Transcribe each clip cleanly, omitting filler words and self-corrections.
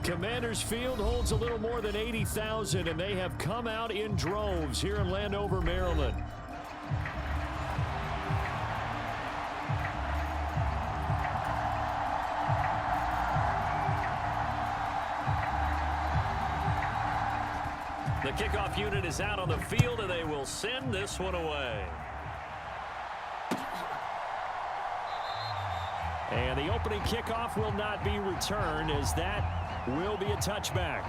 Commanders Field holds a little more than 80,000, and they have come out in droves here in Landover, Maryland. The kickoff unit is out on the field, and they will send this one away. And the opening kickoff will not be returned, as that will be a touchback.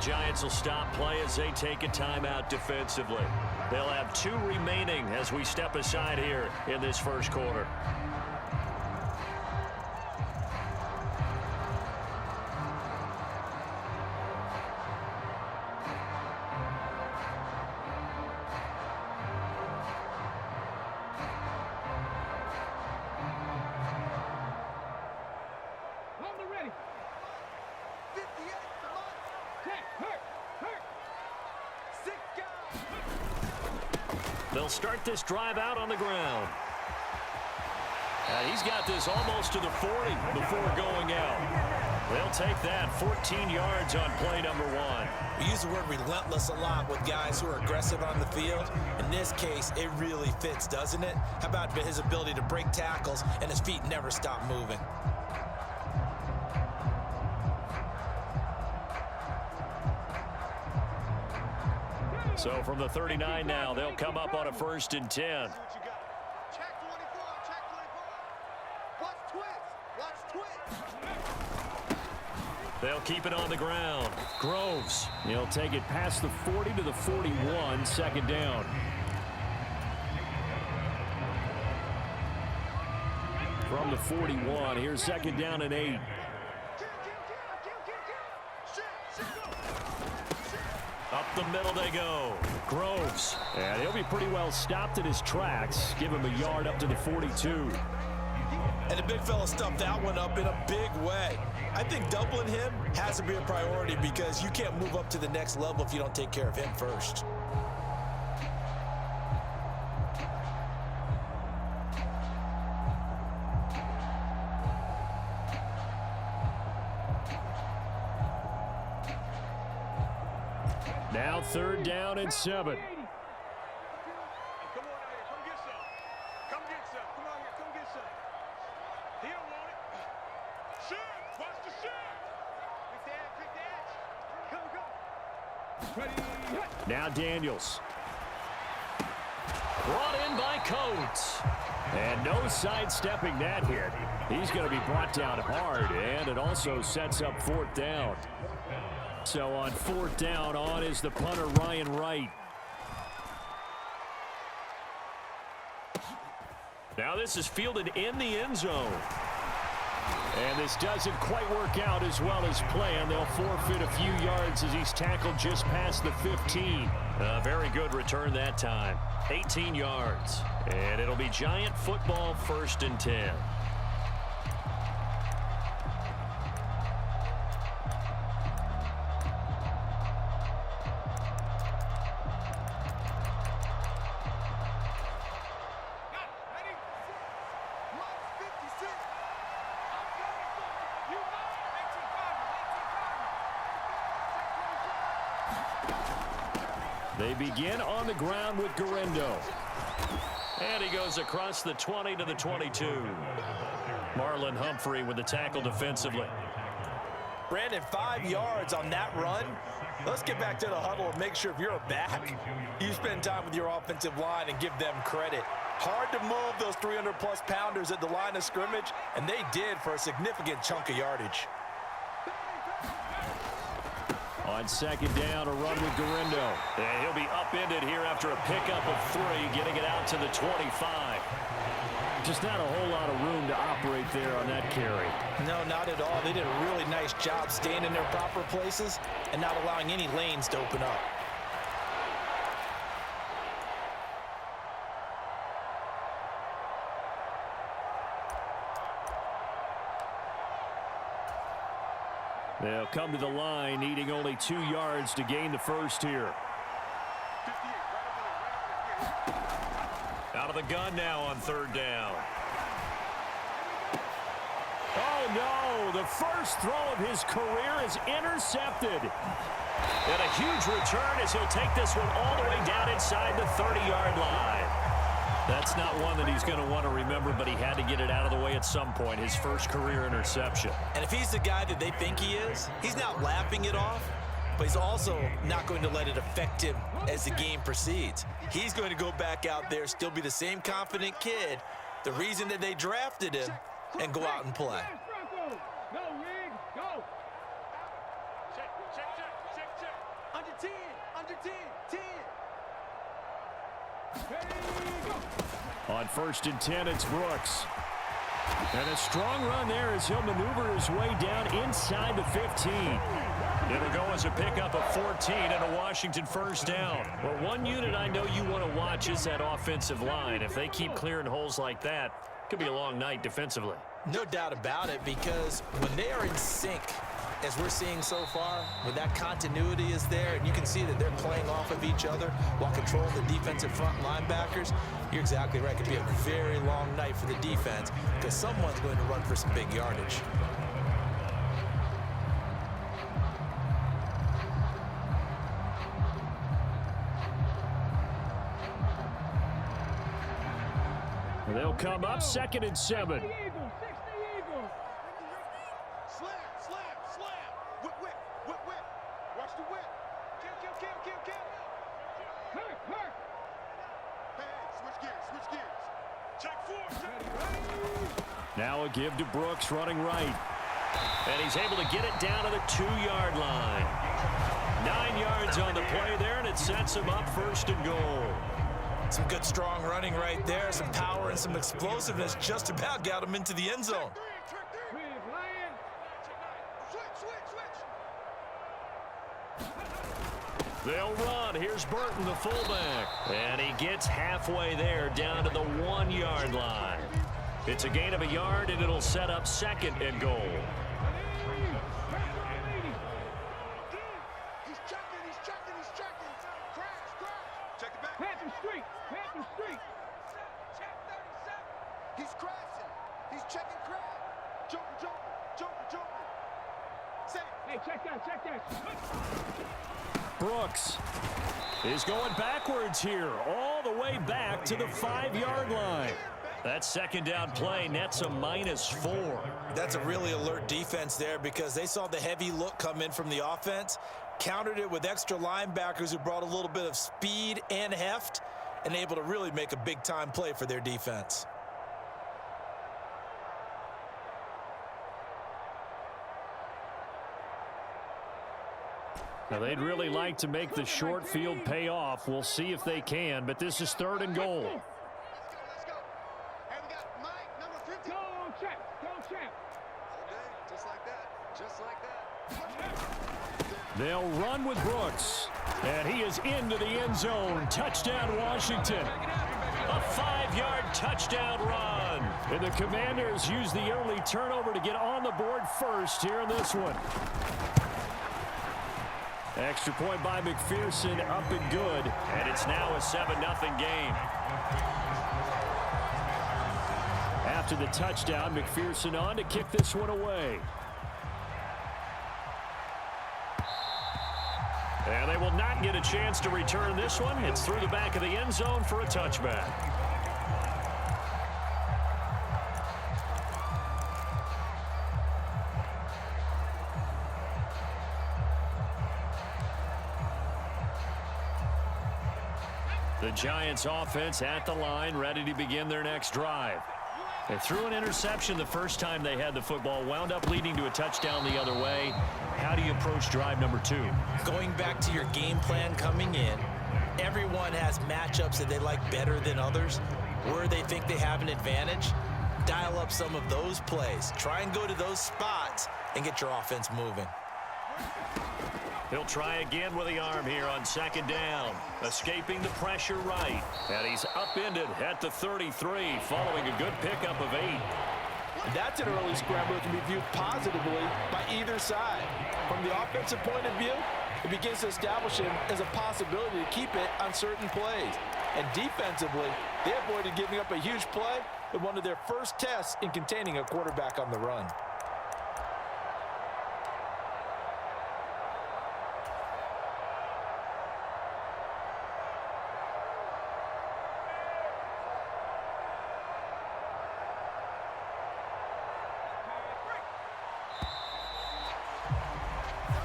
Giants will stop play as they take a timeout defensively. They'll have 2 remaining as we step aside here in this first quarter. They'll start this drive out on the ground. He's got this almost to the 40 before going out. They'll take that 14 yards on play number 1. We use the word relentless a lot with guys who are aggressive on the field. In this case, it really fits, doesn't it? How about his ability to break tackles and his feet never stop moving? So from the 39 now, they'll come up on a 1st and 10. They'll keep it on the ground. Groves, he'll take it past the 40 to the 41, 2nd down. From the 41, here's 2nd down and 8. Up the middle they go. Groves. And he'll be pretty well stopped in his tracks. Give him a yard up to the 42. And the big fella stuffed that one up in a big way. I think doubling him has to be a priority because you can't move up to the next level if you don't take care of him first. Now 3rd down and 7. Now Daniels. Brought in by Coates. And no sidestepping that hit. He's going to be brought down hard, and it also sets up 4th down. So on 4th down, on is the punter, Ryan Wright. Now this is fielded in the end zone. And this doesn't quite work out as well as planned. They'll forfeit a few yards as he's tackled just past the 15. A very good return that time. 18 yards. And it'll be Giant football, 1st and 10. They begin on the ground with Guerrero. And he goes across the 20 to the 22. Marlon Humphrey with the tackle defensively. Brandon, 5 yards on that run. Let's get back to the huddle and make sure if you're a back, you spend time with your offensive line and give them credit. Hard to move those 300-plus pounders at the line of scrimmage, and they did for a significant chunk of yardage. On second down, a run with Gurindo. And he'll be upended here after a pickup of 3, getting it out to the 25. Just not a whole lot of room to operate there on that carry. No, not at all. They did a really nice job staying in their proper places and not allowing any lanes to open up. They'll come to the line, needing only 2 yards to gain the first here. Out of the gun now on third down. Oh, no. The first throw of his career is intercepted. And a huge return as he'll take this one all the way down inside the 30-yard line. That's not one that he's going to want to remember, but he had to get it out of the way at some point, his first career interception. And if he's the guy that they think he is, he's not laughing it off, but he's also not going to let it affect him as the game proceeds. He's going to go back out there, still be the same confident kid, the reason that they drafted him, and go out and play. Under 10, under 10, 10. On first and 10, it's Brooks. And a strong run there as he'll maneuver his way down inside the 15. It'll go as a pickup of 14 and a Washington first down. Well, one unit I know you want to watch is that offensive line. If they keep clearing holes like that, it could be a long night defensively. No doubt about it, because when they are in sync, as we're seeing so far, when that continuity is there, and you can see that they're playing off of each other while controlling the defensive front linebackers, you're exactly right. It could be a very long night for the defense because someone's going to run for some big yardage. They'll come up second and 7. Now a give to Brooks running right. And he's able to get it down to the 2-yard line. 9 yards on the play there, and it sets him up first and goal. Some good strong running right there, some power and some explosiveness, just about got him into the end zone. They'll run. Here's Burton, the fullback. And he gets halfway there down to the 1-yard line. It's a gain of a yard, and it'll set up second and goal. He's checking. Crash. Check it back. Panther Street. Check 37. He's crashing. He's checking crash. Joker. Say, hey, check that. Brooks is going backwards here, all the way back to the 5-yard line. That second down play nets a -4. That's a really alert defense there because they saw the heavy look come in from the offense, countered it with extra linebackers who brought a little bit of speed and heft, and able to really make a big-time play for their defense. Now, they'd really like to make the short field pay off. We'll see if they can, but this is third and goal. Let's go. Hey, we got Mike, number 50. Go, check. Okay, just like that. They'll run with Brooks, and he is into the end zone. Touchdown, Washington. A 5-yard touchdown run. And the Commanders use the early turnover to get on the board first here in this one. Extra point by McPherson, up and good. And it's now a 7-0 game. After the touchdown, McPherson on to kick this one away. And they will not get a chance to return this one. It's through the back of the end zone for a touchback. The Giants offense at the line, ready to begin their next drive. They threw an interception the first time they had the football, wound up leading to a touchdown the other way. How do you approach drive number 2? Going back to your game plan coming in, everyone has matchups that they like better than others. Where they think they have an advantage, dial up some of those plays. Try and go to those spots and get your offense moving. He'll try again with the arm here on second down. Escaping the pressure right. And he's upended at the 33 following a good pickup of 8. That's an early scramble that can be viewed positively by either side. From the offensive point of view, it begins to establish him as a possibility to keep it on certain plays. And defensively, they avoided giving up a huge play in one of their first tests in containing a quarterback on the run.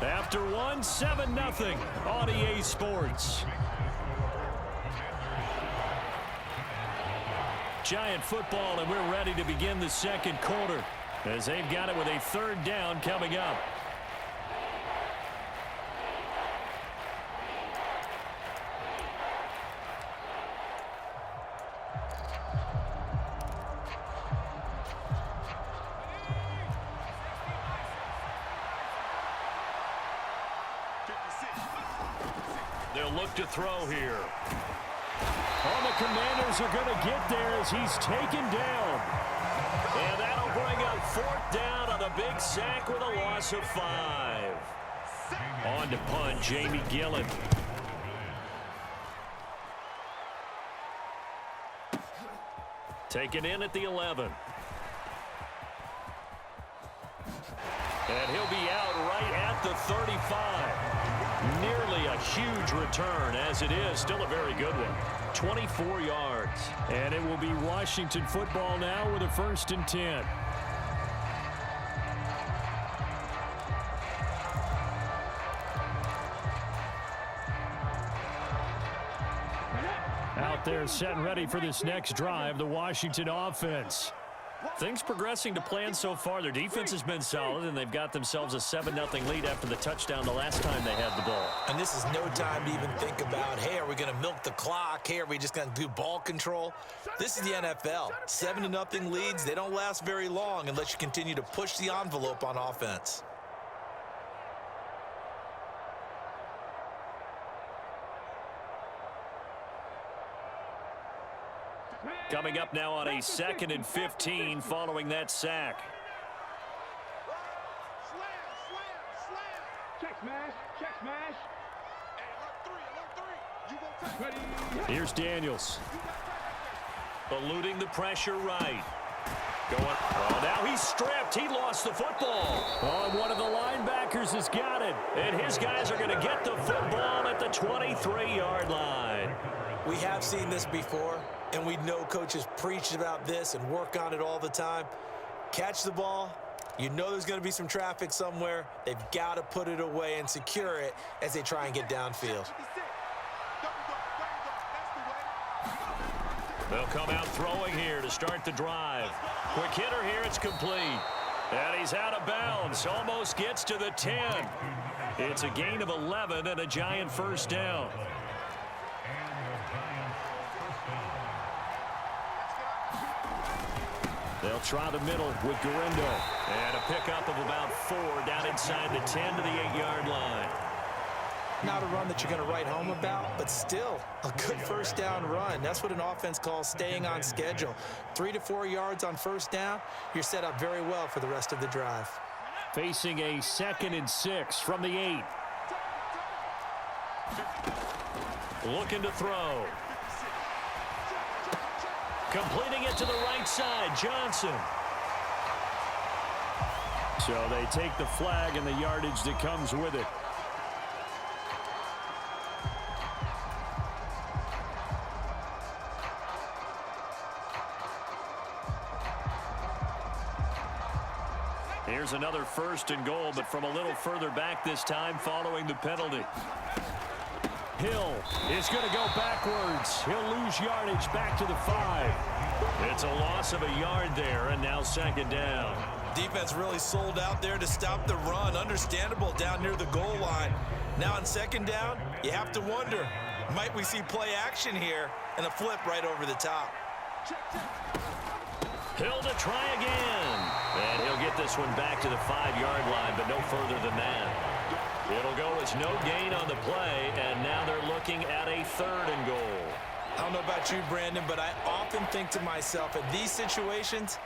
After 1, 7-0 on EA Sports. Giant football, and we're ready to begin the second quarter as they've got it with a third down coming up. They'll look to throw here. Oh, the Commanders are going to get there as he's taken down. And that'll bring up fourth down on a big sack with a loss of 5. On to punt, Jamie Gillen. Taken in at the 11. And he'll be out right at the 35. Nearly a huge return, as it is still a very good one. 24 yards. And it will be Washington football now with a 1st and 10. Out there set and ready for this next drive, the Washington offense. Things progressing to plan so far. Their defense has been solid, and they've got themselves a 7-0 lead after the touchdown the last time they had the ball. And this is no time to even think about, hey, are we going to milk the clock? Hey, are we just going to do ball control? This is the NFL. 7-0 leads, they don't last very long unless you continue to push the envelope on offense. Coming up now on a 2nd and 15 following that sack. Check smash, check smash. Hey, alert 3, Here's Daniels. Eluding the pressure right. Oh, now he's stripped. He lost the football. Oh, and one of the linebackers has got it. And his guys are going to get the football at the 23-yard line. We have seen this before, and we know coaches preach about this and work on it all the time. Catch the ball. You know there's going to be some traffic somewhere. They've got to put it away and secure it as they try and get downfield. They'll come out throwing here to start the drive. Quick hitter here, it's complete. And he's out of bounds, almost gets to the 10. It's a gain of 11 and a giant 1st down. They'll try the middle with Gurindo. And a pickup of about 4 down inside the 10 to the 8-yard line. Not a run that you're going to write home about, but still a good 1st down run. That's what an offense calls staying on schedule. 3 to 4 yards on 1st down, you're set up very well for the rest of the drive. Facing a 2nd and 6 from the 8. Looking to throw. Completing it to the right side, Johnson. So they take the flag and the yardage that comes with it. Here's another 1st and goal, but from a little further back this time following the penalty. Hill is going to go backwards. He'll lose yardage back to the 5. It's a loss of a yard there, and now second down. Defense really sold out there to stop the run. Understandable down near the goal line. Now on second down, you have to wonder, might we see play action here and a flip right over the top? Hill to try again. And he'll get this one back to the 5-yard line, but no further than that. It'll go as no gain on the play, and now they're looking at a 3rd and goal. I don't know about you, Brandon, but I often think to myself, in these situations,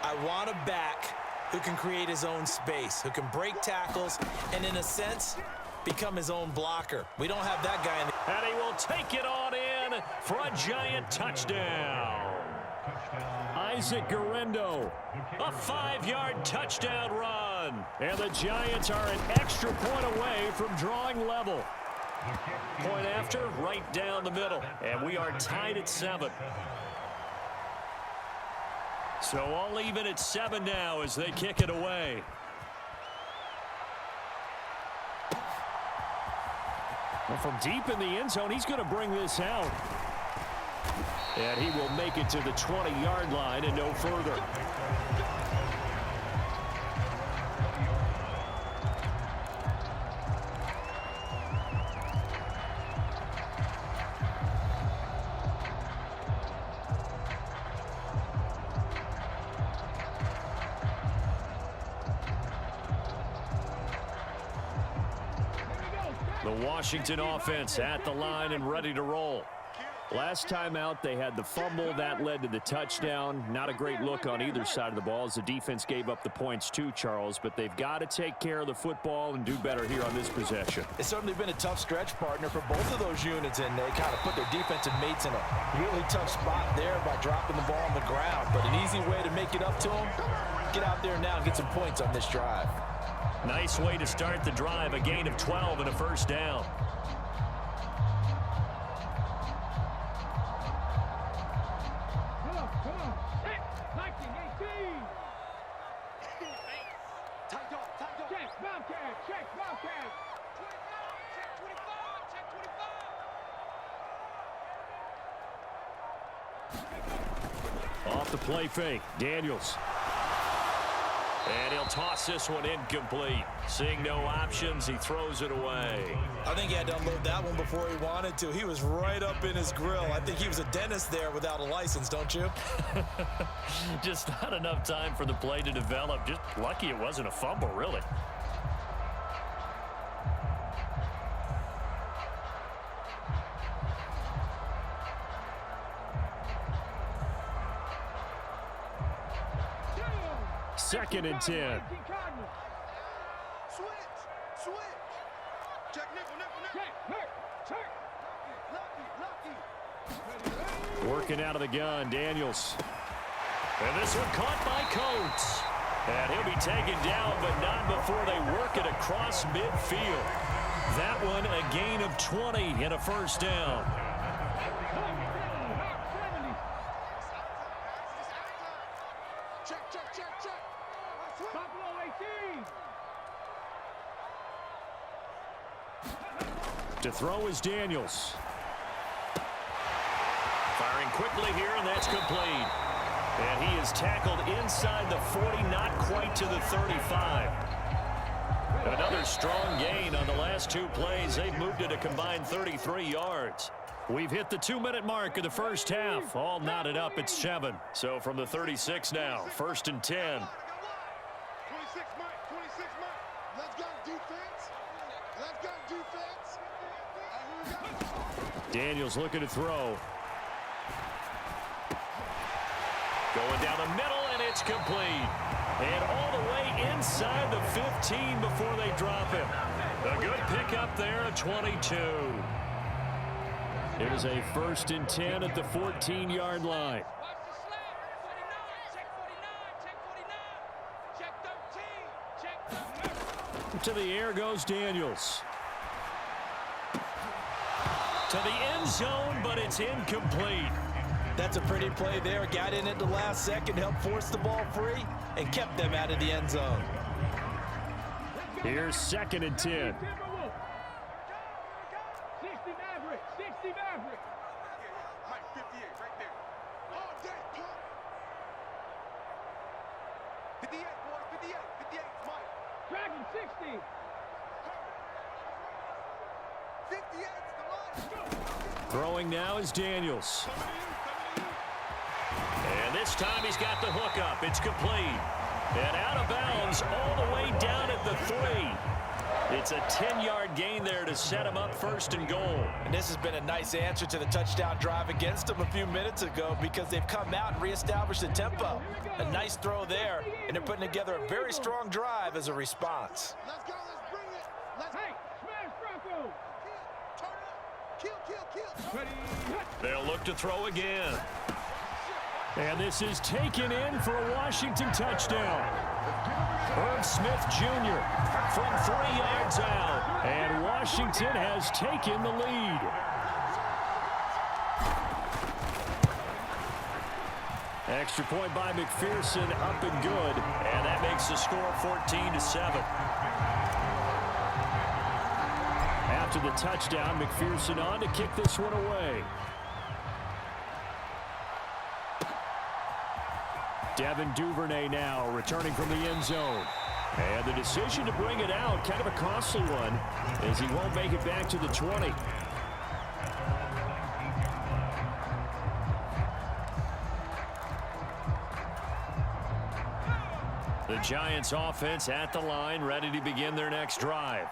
I want a back who can create his own space, who can break tackles, and in a sense, become his own blocker. We don't have that guy in the... And he will take it on in for a giant touchdown. Isaac Guerrero, a 5-yard touchdown run. And the Giants are an extra point away from drawing level. Point after, right down the middle. And we are tied at 7. So all even at 7 now as they kick it away. Well, from deep in the end zone, he's going to bring this out. And he will make it to the 20-yard line and no further. The Washington offense at the line and ready to roll. Last time out, they had the fumble. That led to the touchdown. Not a great look on either side of the ball as the defense gave up the points too, Charles. But they've got to take care of the football and do better here on this possession. It's certainly been a tough stretch, partner, for both of those units, and they kind of put their defensive mates in a really tough spot there by dropping the ball on the ground. But an easy way to make it up to them, get out there now and get some points on this drive. Nice way to start the drive. A gain of 12 and a first down. Off the play fake, Daniels. And he'll toss this one incomplete. Seeing no options, he throws it away. I think he had to unload that one before he wanted to. He was right up in his grill. I think he was a dentist there without a license, don't you? Just not enough time for the play to develop. Just lucky it wasn't a fumble, really. Second and 10. Switch. Check nickel. Lucky. Working out of the gun, Daniels. And this one caught by Coates. And he'll be taken down, but not before they work it across midfield. That one a gain of 20 and a first down. To throw is Daniels. Firing quickly here, and that's complete. And he is tackled inside the 40, not quite to the 35. Another strong gain on the last 2 plays. They've moved it a combined 33 yards. We've hit the 2-minute mark of the first half. All knotted up at 7. So from the 36 now, first and 10. 26 Mike. Let's go defense. Daniels looking to throw. Going down the middle, and it's complete. And all the way inside the 15 before they drop him. A good pickup there at 22. It is a first and 10 at the 14-yard line. To the air goes Daniels. To the end zone, but it's incomplete. That's a pretty play there. Got in at the last second, helped force the ball free, and kept them out of the end zone. Here's second and 10. Mike, 58, right there. All day, pump. 58, boys, 58. 58 is Mike. Tracking 60. 58 is the line. Throwing now is Daniels. And this time he's got the hook up. It's complete. And out of bounds all the way down at the 3. It's a 10-yard gain there to set him up first and goal. And this has been a nice answer to the touchdown drive against them a few minutes ago because they've come out and reestablished the tempo. A nice throw there, and they're putting together a very strong drive as a response. Let's go, let's bring it. Let's Hey, smash Bronco. turn it up. Kill. Ready. They'll look to throw again. And this is taken in for a Washington touchdown. Irv Smith Jr. from 3 yards out. And Washington has taken the lead. Extra point by McPherson, up and good. And that makes the score 14-7. After the touchdown, McPherson on to kick this one away. Devin Duvernay now returning from the end zone. And the decision to bring it out, kind of a costly one, as he won't make it back to the 20. The Giants offense at the line, ready to begin their next drive.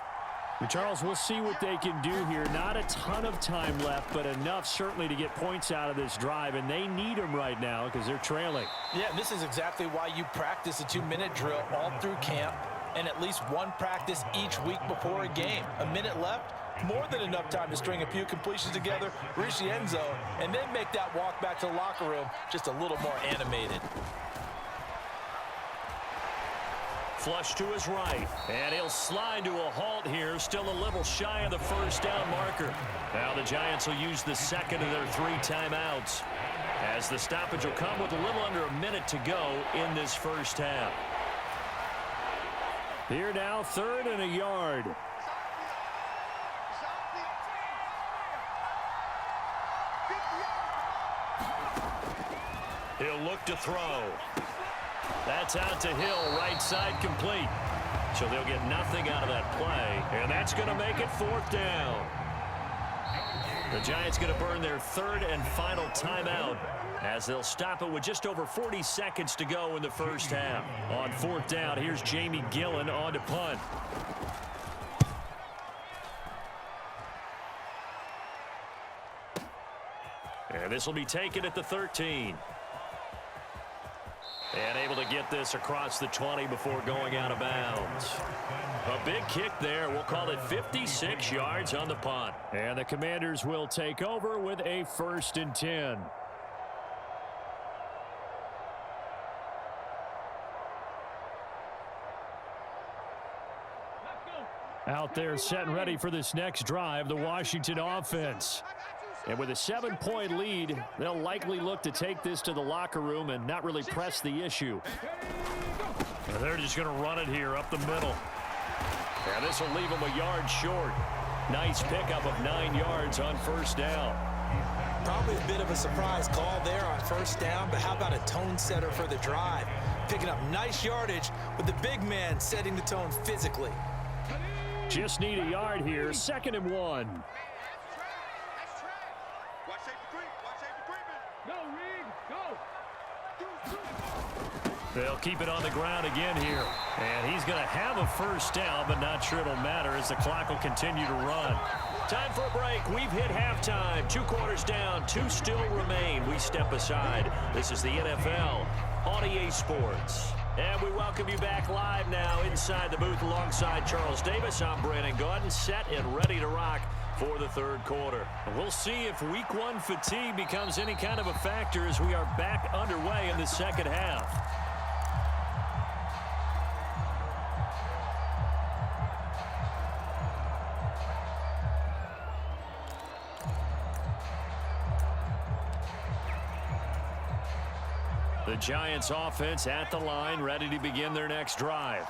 Charles, we'll see what they can do here. Not a ton of time left, but enough certainly to get points out of this drive, and they need them right now because they're trailing. Yeah, and this is exactly why you practice a 2-minute drill all through camp and at least one practice each week before a game. A minute left, more than enough time to string a few completions together, reach the end zone, and then make that walk back to the locker room just a little more animated. Flush to his right, and he'll slide to a halt here, still a little shy of the first down marker. Now the Giants will use the second of their 3 timeouts, as the stoppage will come with a little under a minute to go in this first half. Here now, 3rd and a yard. He'll look to throw. That's out to Hill, right side complete. So they'll get nothing out of that play, and that's going to make it 4th down. The Giants going to burn their 3rd and final timeout as they'll stop it with just over 40 seconds to go in the first half. On 4th down, here's Jamie Gillen on to punt. And this will be taken at the 13. And able to get this across the 20 before going out of bounds. A big kick there. We'll call it 56 yards on the punt. And the Commanders will take over with a 1st and 10. Out there set and ready for this next drive, the Washington offense. And with a 7-point lead, they'll likely look to take this to the locker room and not really press the issue. And they're just going to run it here up the middle. And this will leave them a yard short. Nice pickup of 9 yards on 1st down. Probably a bit of a surprise call there on 1st down, but how about a tone setter for the drive? Picking up nice yardage with the big man setting the tone physically. Just need a yard here, 2nd and 1. They'll keep it on the ground again here. And he's going to have a 1st down, but not sure it'll matter as the clock will continue to run. Time for a break. We've hit halftime. 2 quarters down, 2 still remain. We step aside. This is the NFL on EA Sports. And we welcome you back live now inside the booth alongside Charles Davis. I'm Brandon Gordon, set and ready to rock for the 3rd quarter. We'll see if week 1 fatigue becomes any kind of a factor as we are back underway in the 2nd half. The Giants offense at the line, ready to begin their next drive.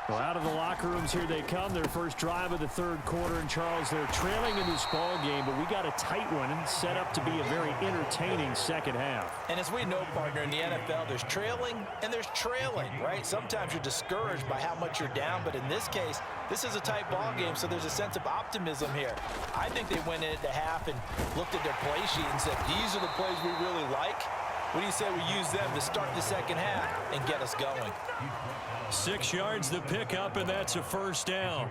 Well, out of the locker rooms here they come. Their first drive of the third quarter. And, Charles, they're trailing in this ball game, but we got a tight one and set up to be a very entertaining second half. And as we know, partner, in the NFL, there's trailing and there's trailing, right? Sometimes you're discouraged by how much you're down, but in this case, this is a tight ball game, so there's a sense of optimism here. I think they went in at the half and looked at their play sheet and said, these are the plays we really like. What do you say we use them to start the second half and get us going? 6 yards the pickup, and that's a first down.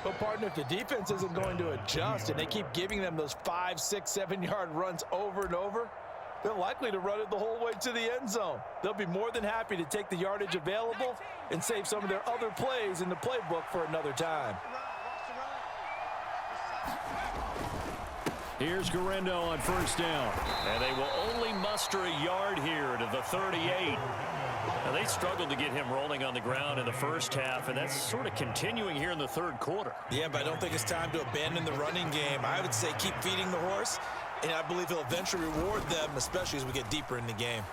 But, partner, if the defense isn't going to adjust and they keep giving them those 5, 6, 7-yard runs over and over, they're likely to run it the whole way to the end zone. They'll be more than happy to take the yardage available and save some of their other plays in the playbook for another time. Here's Guerrero on first down. And they will only muster a yard here to the 38. Now, they struggled to get him rolling on the ground in the first half, and that's sort of continuing here in the third quarter. Yeah, but I don't think it's time to abandon the running game. I would say keep feeding the horse, and I believe he'll eventually reward them, especially as we get deeper in the game.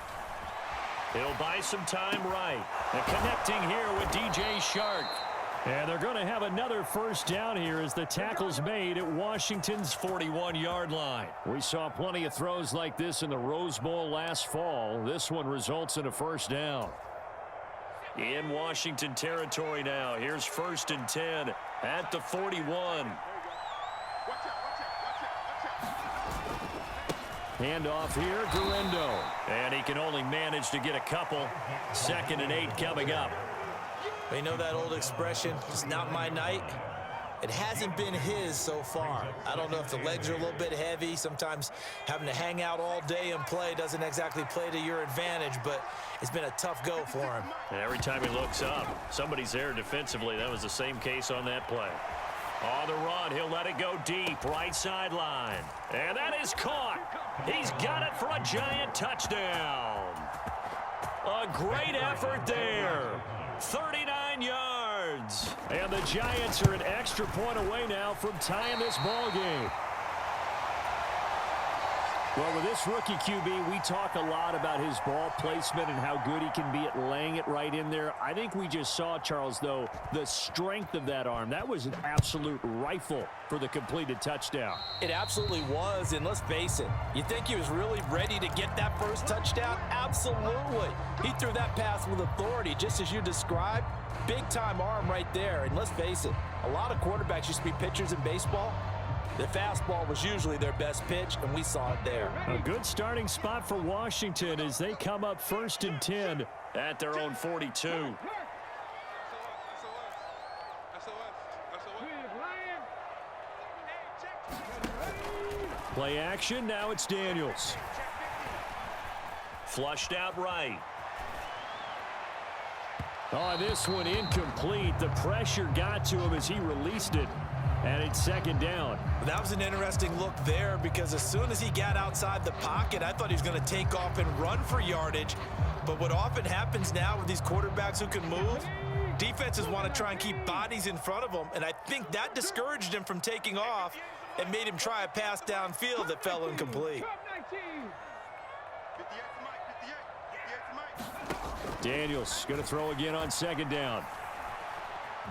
He'll buy some time right. And connecting here with DJ Shark. And they're going to have another first down here as the tackle's made at Washington's 41-yard line. We saw plenty of throws like this in the Rose Bowl last fall. This one results in a first down. In Washington territory now. Here's 1st and 10 at the 41. Handoff here, Guerrero. And he can only manage to get a couple. 2nd and 8 coming up. You know that old expression, it's not my night? It hasn't been his so far. I don't know if the legs are a little bit heavy. Sometimes having to hang out all day and play doesn't exactly play to your advantage, but it's been a tough go for him. And every time he looks up, somebody's there defensively. That was the same case on that play. On the run, he'll let it go deep, right sideline. And that is caught. He's got it for a giant touchdown. A great effort there. 39 yards. And the Giants are an extra point away now from tying this ball game. Well, with this rookie QB, we talk a lot about his ball placement and how good he can be at laying it right in there. I think we just saw, Charles, though, the strength of that arm. That was an absolute rifle for the completed touchdown. It absolutely was, and let's face it, you think he was really ready to get that first touchdown? Absolutely. He threw that pass with authority, just as you described. Big-time arm right there, and let's face it, a lot of quarterbacks used to be pitchers in baseball. The fastball was usually their best pitch, and we saw it there. A good starting spot for Washington as they come up 1st and 10 at their own 42. Play action, now it's Daniels. Flushed out right. Oh, this one incomplete. The pressure got to him as he released it. And it's 2nd down. That was an interesting look there because as soon as he got outside the pocket, I thought he was going to take off and run for yardage. But what often happens now with these quarterbacks who can move, defenses want to try and keep bodies in front of them. And I think that discouraged him from taking off and made him try a pass downfield that fell incomplete. Daniels going to throw again on 2nd down.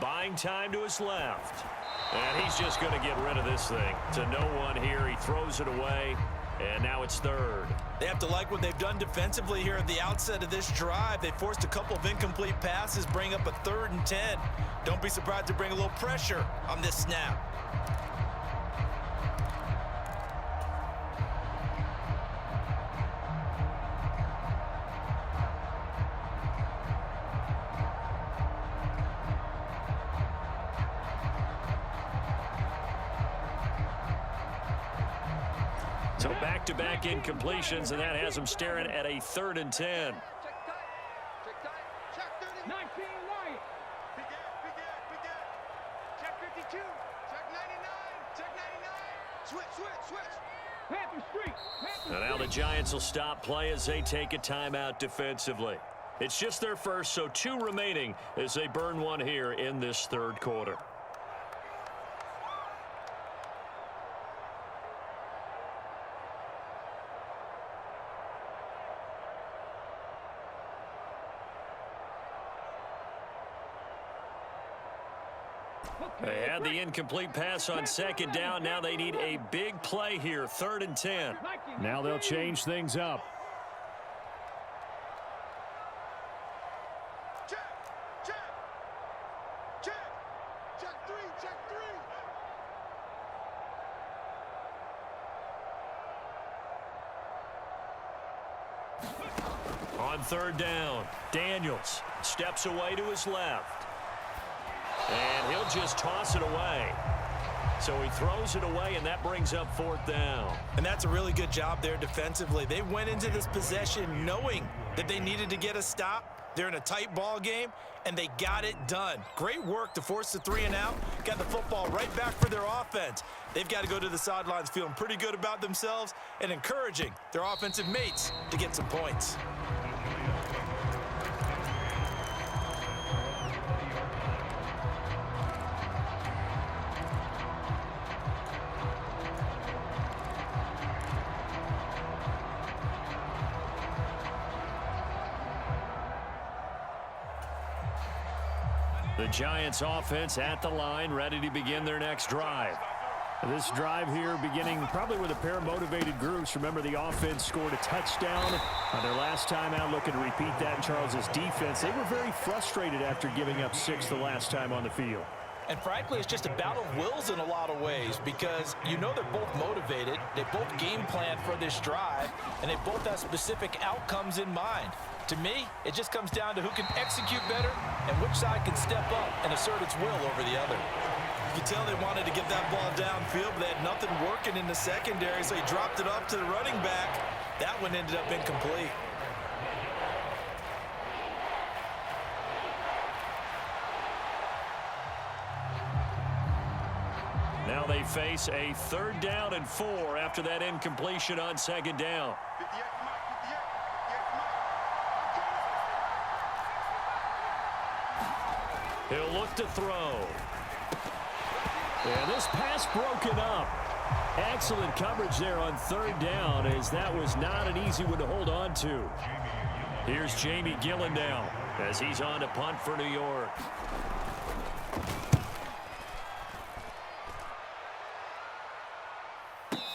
Buying time to his left. And he's just going to get rid of this thing. To no one here. He throws it away. And now it's 3rd. They have to like what they've done defensively here at the outset of this drive. They forced a couple of incomplete passes, bring up a 3rd and 10. Don't be surprised to bring a little pressure on this snap. So back-to-back incompletions, and that has them staring at a 3rd and 10. And now the Giants will stop play as they take a timeout defensively. It's just their first, so 2 remaining as they burn one here in this 3rd quarter. They had the incomplete pass on second down. Now they need a big play here, 3rd and 10. Now they'll change things up. Check three. On 3rd down, Daniels steps away to his left. And he'll just toss it away. So he throws it away, and that brings up 4th down. And that's a really good job there defensively. They went into this possession knowing that they needed to get a stop. They're in a tight ball game, and they got it done. Great work to force the 3 and out. Got the football right back for their offense. They've got to go to the sidelines feeling pretty good about themselves and encouraging their offensive mates to get some points. The Giants offense at the line, ready to begin their next drive. This drive here beginning probably with a pair of motivated groups. Remember, the offense scored a touchdown on their last time out, looking to repeat that in Charles's defense. They were very frustrated after giving up 6 the last time on the field. And frankly, it's just a battle of wills in a lot of ways because you know they're both motivated, they both game plan for this drive, and they both have specific outcomes in mind. To me, it just comes down to who can execute better and which side can step up and assert its will over the other. You can tell they wanted to get that ball downfield, but they had nothing working in the secondary, so he dropped it up to the running back. That one ended up incomplete. Now they face a 3rd down and 4 after that incompletion on 2nd down. 58. He'll look to throw. And this pass broken up. Excellent coverage there on 3rd down, as that was not an easy one to hold on to. Here's Jamie Gillen now as he's on to punt for New York.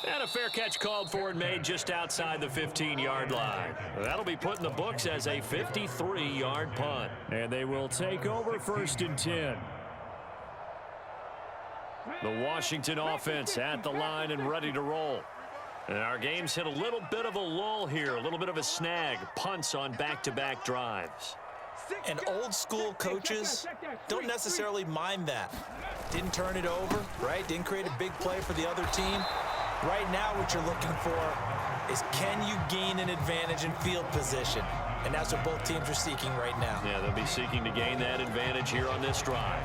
And a fair catch called for and made just outside the 15-yard line. That'll be put in the books as a 53-yard punt. And they will take over 1st and 10. The Washington offense at the line and ready to roll. And our game's hit a little bit of a lull here, a little bit of a snag. Punts on back-to-back drives. And old-school coaches don't necessarily mind that. Didn't turn it over, right? Didn't create a big play for the other team. Right now, what you're looking for is can you gain an advantage in field position? And that's what both teams are seeking right now. Yeah, they'll be seeking to gain that advantage here on this drive.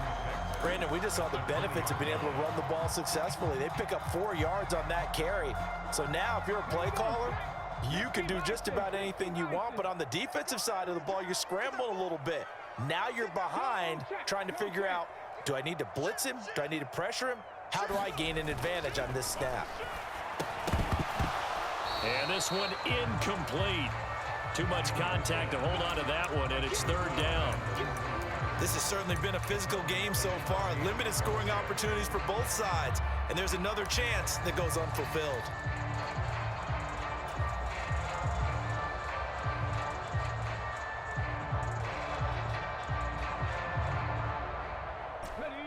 Brandon, we just saw the benefits of being able to run the ball successfully. They pick up 4 yards on that carry. So now, if you're a play caller, you can do just about anything you want. But on the defensive side of the ball, you're scrambling a little bit. Now you're behind trying to figure out, do I need to blitz him? Do I need to pressure him? How do I gain an advantage on this snap? And this one incomplete. Too much contact to hold on to that one, and it's 3rd down. This has certainly been a physical game so far. Limited scoring opportunities for both sides. And there's another chance that goes unfulfilled.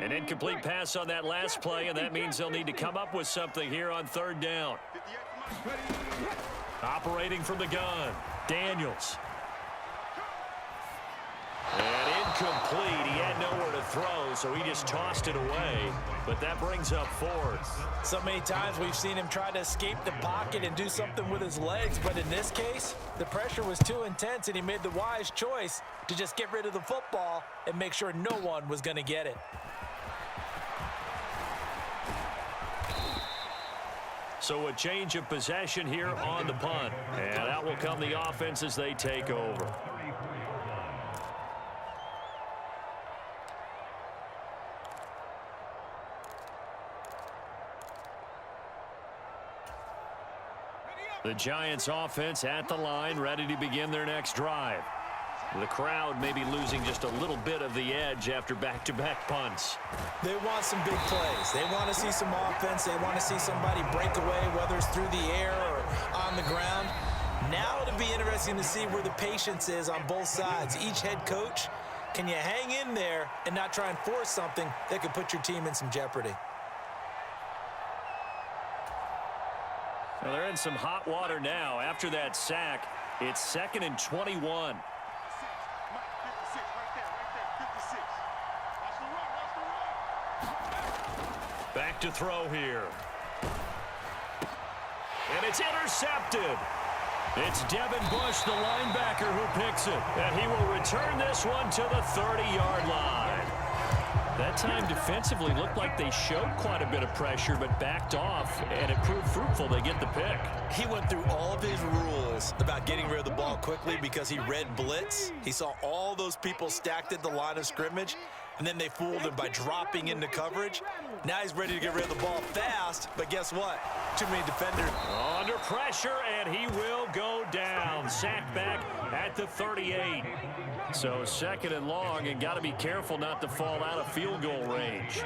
An incomplete pass on that last play, and that means they'll need to come up with something here on 3rd down. Operating from the gun, Daniels. And incomplete. He had nowhere to throw, so he just tossed it away. But that brings up 4th. So many times we've seen him try to escape the pocket and do something with his legs, but in this case, the pressure was too intense, and he made the wise choice to just get rid of the football and make sure no one was going to get it. So a change of possession here on the punt. And out will come the offense as they take over. The Giants offense at the line, ready to begin their next drive. The crowd may be losing just a little bit of the edge after back-to-back punts. They want some big plays. They want to see some offense. They want to see somebody break away, whether it's through the air or on the ground. Now it'll be interesting to see where the patience is on both sides. Each head coach, can you hang in there and not try and force something that could put your team in some jeopardy? Well, they're in some hot water now. After that sack, it's 2nd and 21. Back to throw here. And it's intercepted. It's Devin Bush, the linebacker, who picks it. And he will return this one to the 30-yard line. That time defensively looked like they showed quite a bit of pressure but backed off, and it proved fruitful. They get the pick. He went through all of his rules about getting rid of the ball quickly because he read blitz. He saw all those people stacked at the line of scrimmage, and then they fooled him by dropping into coverage. Now he's ready to get rid of the ball fast, but guess what? Too many defenders. Under pressure, and he will go down. Sacked back at the 38. So 2nd and long, and got to be careful not to fall out of field goal range.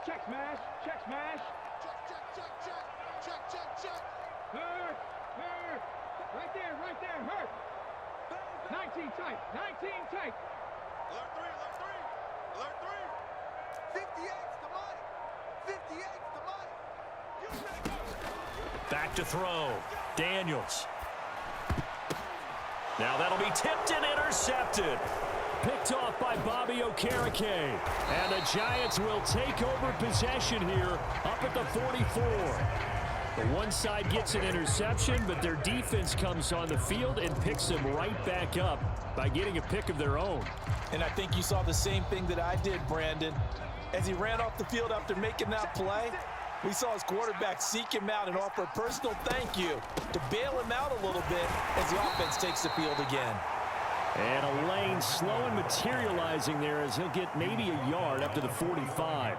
Check smash, check smash. Check. Hurt. Right there, hurt. 19 tight, 19 tight. Alert 3. 58's the money. 58's the money. You ready to go? Back to throw. Daniels. Now that'll be tipped and intercepted. Picked off by Bobby Okereke. And the Giants will take over possession here up at the 44. The one side gets an interception, but their defense comes on the field and picks them right back up by getting a pick of their own. And I think you saw the same thing that I did, Brandon. As he ran off the field after making that play, we saw his quarterback seek him out and offer a personal thank you to bail him out a little bit as the offense takes the field again. And a lane slow and materializing there as he'll get maybe a yard up to the 45.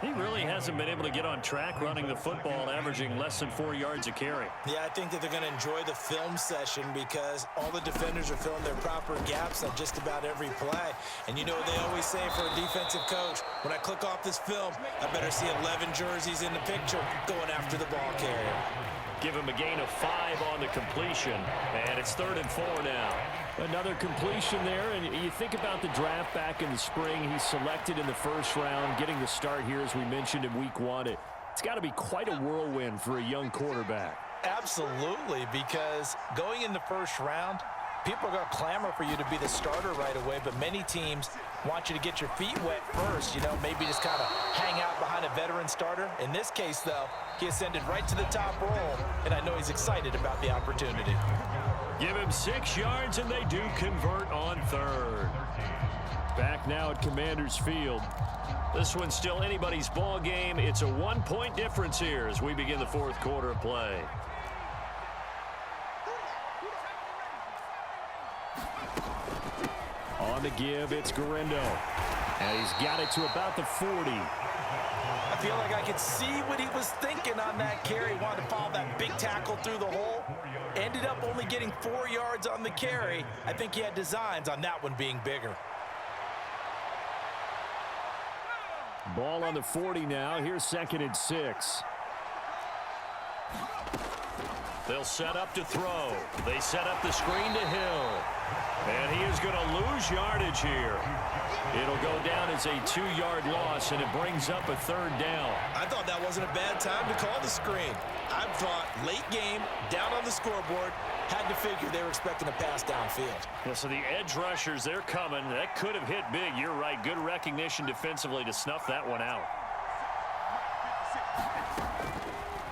He really hasn't been able to get on track running the football, averaging less than 4 yards a carry. Yeah, I think that they're going to enjoy the film session because all the defenders are filling their proper gaps on just about every play. And you know what they always say for a defensive coach, when I click off this film, I better see 11 jerseys in the picture going after the ball carrier. Give him a gain of 5 on the completion, and it's 3rd and 4 now. Another completion there, and you think about the draft back in the spring. He's selected in the 1st round, getting the start here, as we mentioned, in week 1. It's got to be quite a whirlwind for a young quarterback. Absolutely, because going in the 1st round, people are going to clamor for you to be the starter right away, but many teams want you to get your feet wet first, you know, maybe just kind of hang out behind a veteran starter. In this case, though, he ascended right to the top role, and I know he's excited about the opportunity. Give him 6 yards, and they do convert on 3rd. Back now at Commanders Field. This one's still anybody's ball game. It's a 1-point difference here as we begin the 4th quarter of play. On the give, it's Guerrero. And he's got it to about the 40. I feel like I could see what he was thinking on that carry. He wanted to follow that big tackle through the hole. Ended up only getting 4 yards on the carry. I think he had designs on that one being bigger. Ball on the 40 now. Here's 2nd and 6. They'll set up to throw. They set up the screen to Hill. And he is going to lose yardage here. It'll go down as a 2-yard loss, and it brings up a 3rd down. I thought that wasn't a bad time to call the screen. I thought late game, down on the scoreboard, had to figure they were expecting a pass downfield. Yeah, so the edge rushers, they're coming. That could have hit big. You're right. Good recognition defensively to snuff that one out.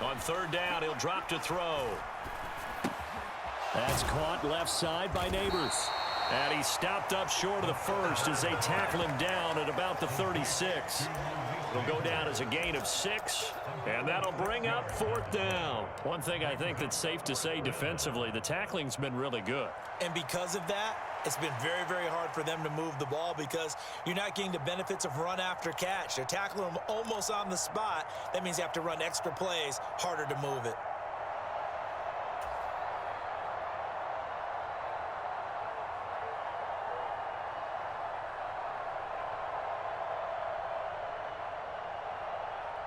On 3rd down, he'll drop to throw. That's caught left side by Neighbors. And he stopped up short of the 1st as they tackle him down at about the 36. He'll go down as a gain of 6, and that'll bring up 4th down. One thing I think that's safe to say defensively, the tackling's been really good. And because of that, it's been very, very hard for them to move the ball because you're not getting the benefits of run after catch. They're tackling them almost on the spot. That means you have to run extra plays, harder to move it.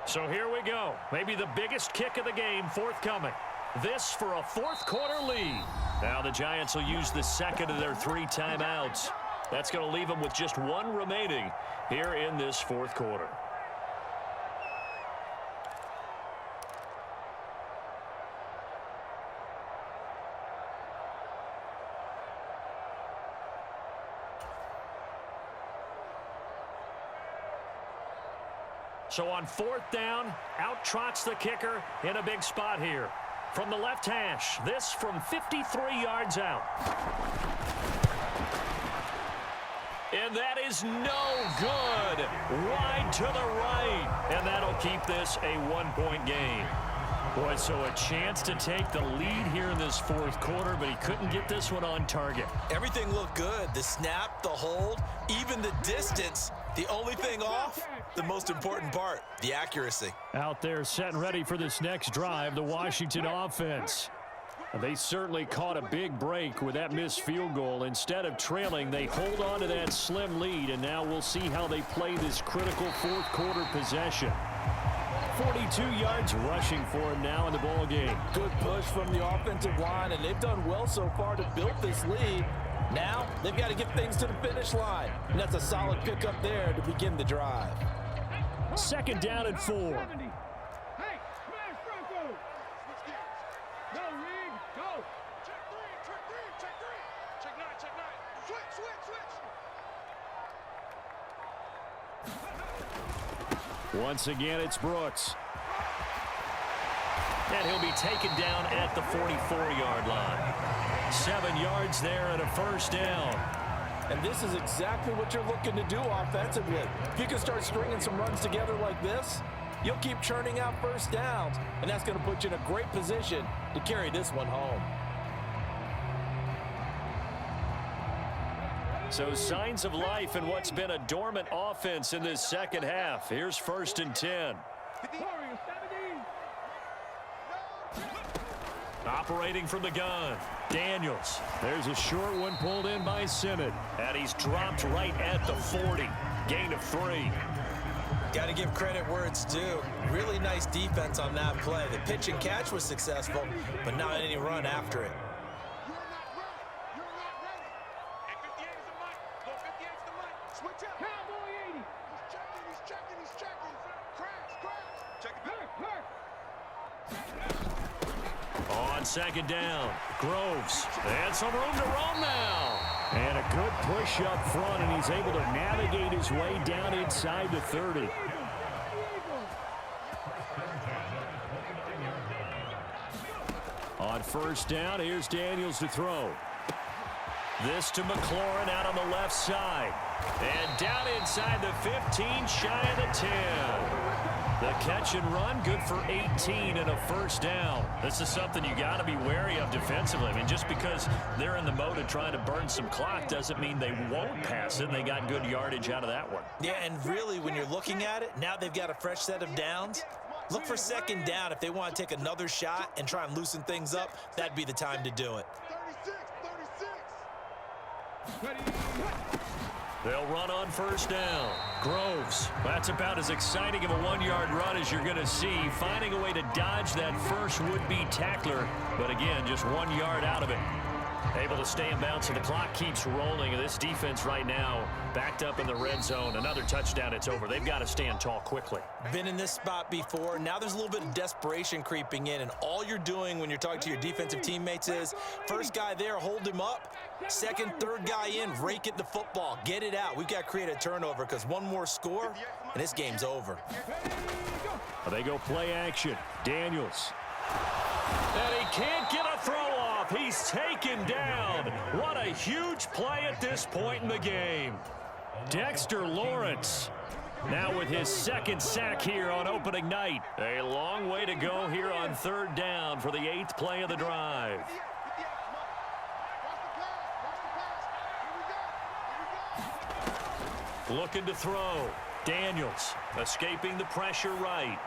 So here we go. Maybe the biggest kick of the game forthcoming. This for a fourth quarter lead. Now the Giants will use the second of their 3 timeouts. That's going to leave them with just 1 remaining here in this fourth quarter. So on 4th down, out trots the kicker in a big spot here. From the left hash, this from 53 yards out. And that is no good. Wide to the right. And that'll keep this a 1-point game. Boy, so a chance to take the lead here in this fourth quarter, but he couldn't get this one on target. Everything looked good. The snap, the hold, even the distance. The only thing off, the most important part, the accuracy. Out there set and ready for this next drive, the Washington offense. They certainly caught a big break with that missed field goal. Instead of trailing, they hold on to that slim lead, and now we'll see how they play this critical fourth quarter possession. 42 yards rushing for him now in the ball game. Good push from the offensive line, and they've done well so far to build this lead. Now they've got to get things to the finish line, and that's a solid pickup there to begin the drive. 2nd down and 4. Hey, smash Bronco. Go, Reed, go. Check 3, check 3, check 3. Check 9, check 9. Switch, switch, switch. Once again, it's Brooks. And he'll be taken down at the 44-yard line. 7 yards there and a 1st down. And this is exactly what you're looking to do offensively. If you can start stringing some runs together like this, you'll keep churning out 1st downs, and that's going to put you in a great position to carry this one home. So signs of life in what's been a dormant offense in this second half. Here's 1st and 10. Warriors 70. Operating from the gun, Daniels. There's a short one pulled in by Simmons. And he's dropped right at the 40. Gain of 3. Got to give credit where it's due. Really nice defense on that play. The pitch and catch was successful, but not any run after it. You're not ready. You're not ready. And 58 is the mic. Go 58's the mic. Switch up. Cowboy 80. He's checking, he's checking, he's checking. Crash, crash. Check it back. Hurt. On 2nd down, Groves. And some room to roam now. And a good push up front, and he's able to navigate his way down inside the 30. On 1st down, here's Daniels to throw. This to McLaurin out on the left side. And down inside the 15, shy of the 10. The catch and run, good for 18 and a 1st down. This is something you got to be wary of defensively. I mean, just because they're in the mode of trying to burn some clock doesn't mean they won't pass it. They got good yardage out of that one. Yeah, and really, when you're looking at it, now they've got a fresh set of downs. Look for 2nd down. If they want to take another shot and try and loosen things up, that'd be the time to do it. 36. They'll run on 1st down. Groves, that's about as exciting of a 1-yard run as you're going to see, finding a way to dodge that first would-be tackler, but again, just 1 yard out of it. Able to stay in bounds, and the clock keeps rolling. And this defense right now backed up in the red zone. Another touchdown, it's over. They've got to stand tall quickly. Been in this spot before. Now there's a little bit of desperation creeping in, and all you're doing when you're talking to your defensive teammates is, first guy there, hold him up. Second, third guy in, rake at the football. Get it out. We've got to create a turnover because one more score, and this game's over. They go play action. Daniels. And he can't get a throw off. He's taken down. What a huge play at this point in the game. Dexter Lawrence now with his 2nd sack here on opening night. A long way to go here on 3rd down for the 8th play of the drive. Looking to throw. Daniels escaping the pressure right.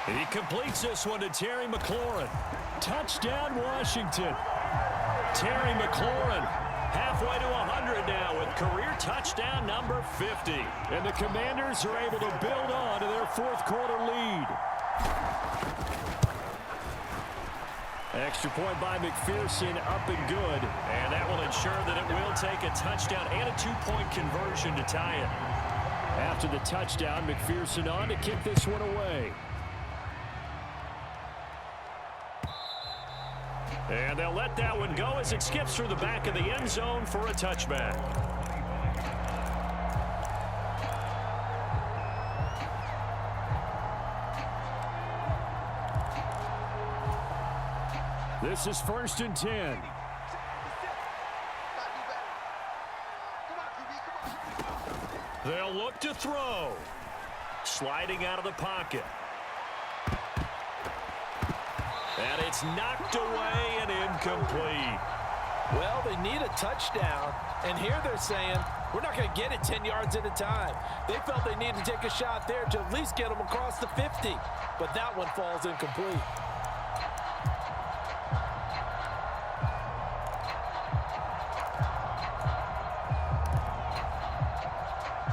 He completes this one to Terry McLaurin. Touchdown, Washington. Terry McLaurin Halfway to 100 now with career touchdown number 50. And the Commanders are able to build on to their fourth quarter lead. Extra point by McPherson, up and good. And that will ensure that it will take a touchdown and a two-point conversion to tie it. After the touchdown, McPherson on to kick this one away. And they'll let that one go as it skips through the back of the end zone for a touchback. This is 1st and 10. They'll look to throw. Sliding out of the pocket. And it's knocked away and incomplete. Well, they need a touchdown, and here they're saying, we're not going to get it 10 yards at a time. They felt they needed to take a shot there to at least get them across the 50, but that one falls incomplete.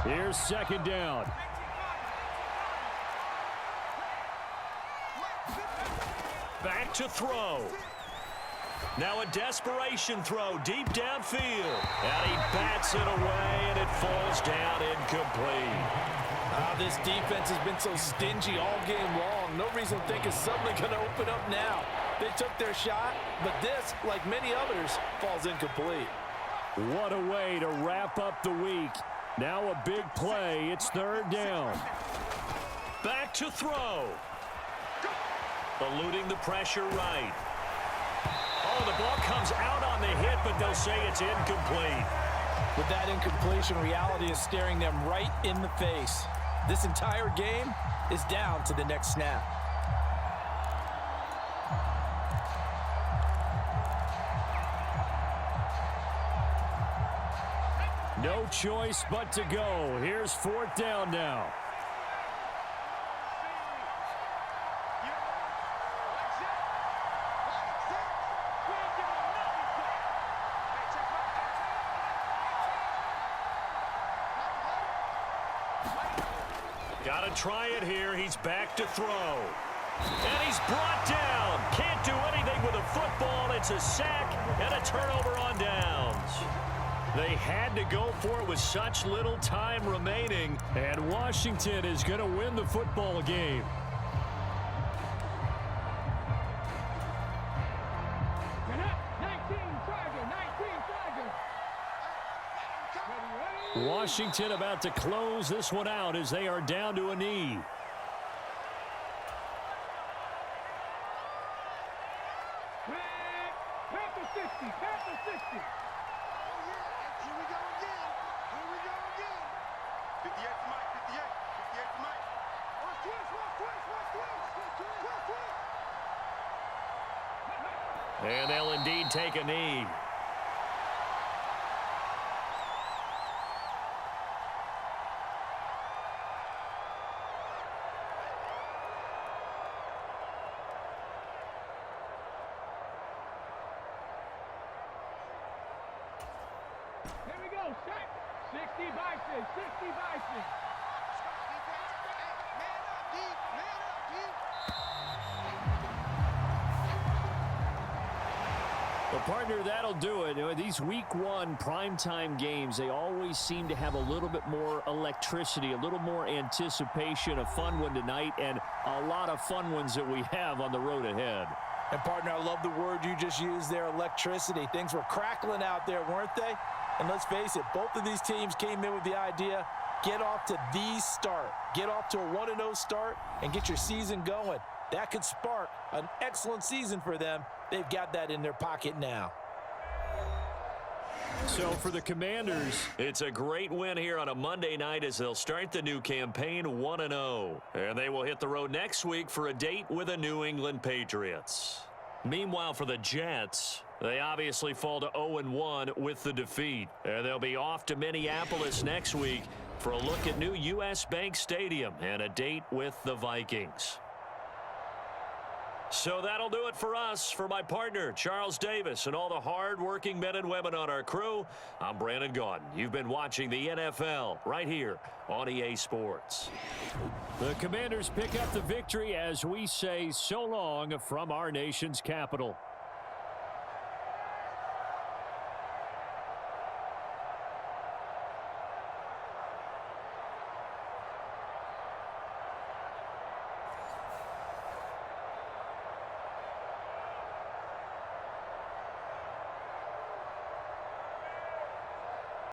Here's 2nd down. Back to throw. Now a desperation throw deep downfield. And he bats it away, and it falls down incomplete. This defense has been so stingy all game long. No reason to think it's suddenly going to open up now. They took their shot, but this, like many others, falls incomplete. What a way to wrap up the week. Now a big play. It's 3rd down. Back to throw. Eluding the pressure right. Oh, the ball comes out on the hit, but they'll say it's incomplete. With that incompletion, reality is staring them right in the face. This entire game is down to the next snap. No choice but to go. Here's 4th down now. Got to try it here. He's back to throw. And he's brought down. Can't do anything with a football. It's a sack and a turnover on downs. They had to go for it with such little time remaining. And Washington is going to win the football game. Washington about to close this one out as they are down to a knee. Past the 60, past the 60. Oh, yeah, here we go again. Here we go again. 58 to Mike, 58. 58 to Mike. Watch twist, watch twist, watch twist. Watch twist. And they'll indeed take a knee. Here we go, set. 60 Bison, 60 Bison. Man up, deep. Man up, deep. Well, partner, that'll do it. These week 1 primetime games, they always seem to have a little bit more electricity, a little more anticipation. A fun one tonight, and a lot of fun ones that we have on the road ahead. And, partner, I love the word you just used there, electricity. Things were crackling out there, weren't they? And let's face it, both of these teams came in with the idea, get off to the start. Get off to a 1-0 start and get your season going. That could spark an excellent season for them. They've got that in their pocket now. So for the Commanders, it's a great win here on a Monday night as they'll start the new campaign 1-0. And they will hit the road next week for a date with the New England Patriots. Meanwhile, for the Jets, they obviously fall to 0-1 with the defeat. And they'll be off to Minneapolis next week for a look at new U.S. Bank Stadium and a date with the Vikings. So that'll do it for us. For my partner, Charles Davis, and all the hard-working men and women on our crew, I'm Brandon Gaudin. You've been watching the NFL right here on EA Sports. The Commanders pick up the victory as we say so long from our nation's capital.